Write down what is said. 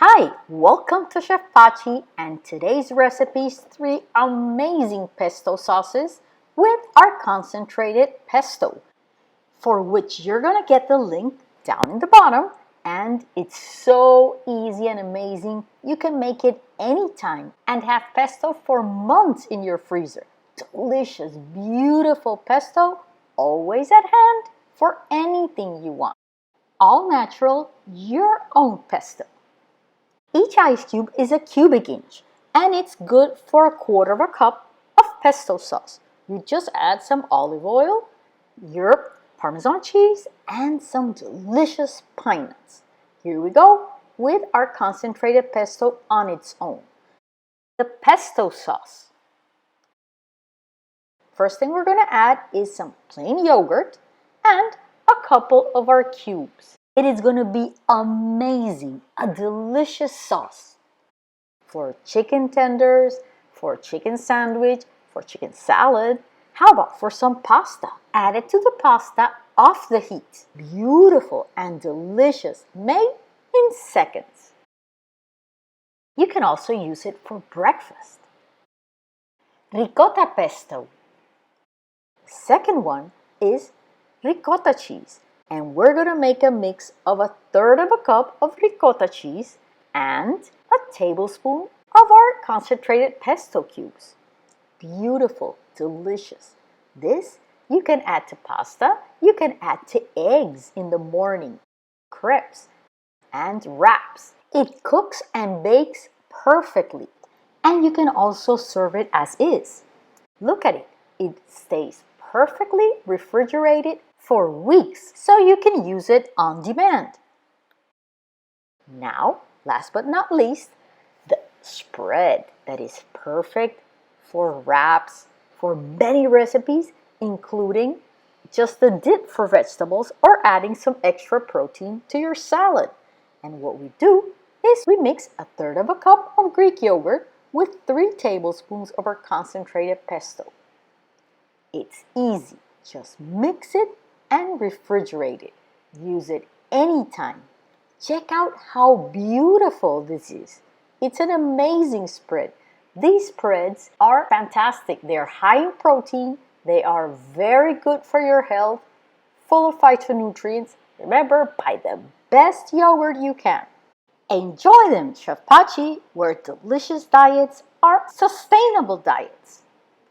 Hi, welcome to Chef Pachi, and today's recipe is 3 amazing pesto sauces with our concentrated pesto, for which you're gonna get the link down in the bottom, and it's so easy and amazing. You can make it anytime and have pesto for months in your freezer. Delicious, beautiful pesto, always at hand for anything you want. All natural, your own pesto. Each ice cube is a cubic inch, and it's good for 1/4 cup of pesto sauce. You just add some olive oil, your Parmesan cheese, and some delicious pine nuts. Here we go with our concentrated pesto on its own. The pesto sauce. First thing we're going to add is some plain yogurt and a couple of our cubes. It is going to be amazing, a delicious sauce for chicken tenders, for chicken sandwich, for chicken salad. How about for some pasta? Add it to the pasta off the heat. Beautiful and delicious, made in seconds. You can also use it for breakfast. Ricotta pesto. The second one is ricotta cheese. And we're going to make a mix of 1/3 cup of ricotta cheese and a tablespoon of our concentrated pesto cubes. Beautiful, delicious. This you can add to pasta, you can add to eggs in the morning, crepes, and wraps. It cooks and bakes perfectly. And you can also serve it as is. Look at it. It stays perfectly refrigerated for weeks, so you can use it on demand. Now, last but not least, the spread that is perfect for wraps, for many recipes, including just the dip for vegetables or adding some extra protein to your salad. And what we do is we mix 1/3 cup of Greek yogurt with 3 tablespoons of our concentrated pesto. It's easy. Just mix it and refrigerate it. Use it anytime. Check out how beautiful this is. It's an amazing spread. These spreads are fantastic. They're high in protein. They are very good for your health, full of phytonutrients. Remember, buy the best yogurt you can. Enjoy them, Chef Pachi, where delicious diets are sustainable diets.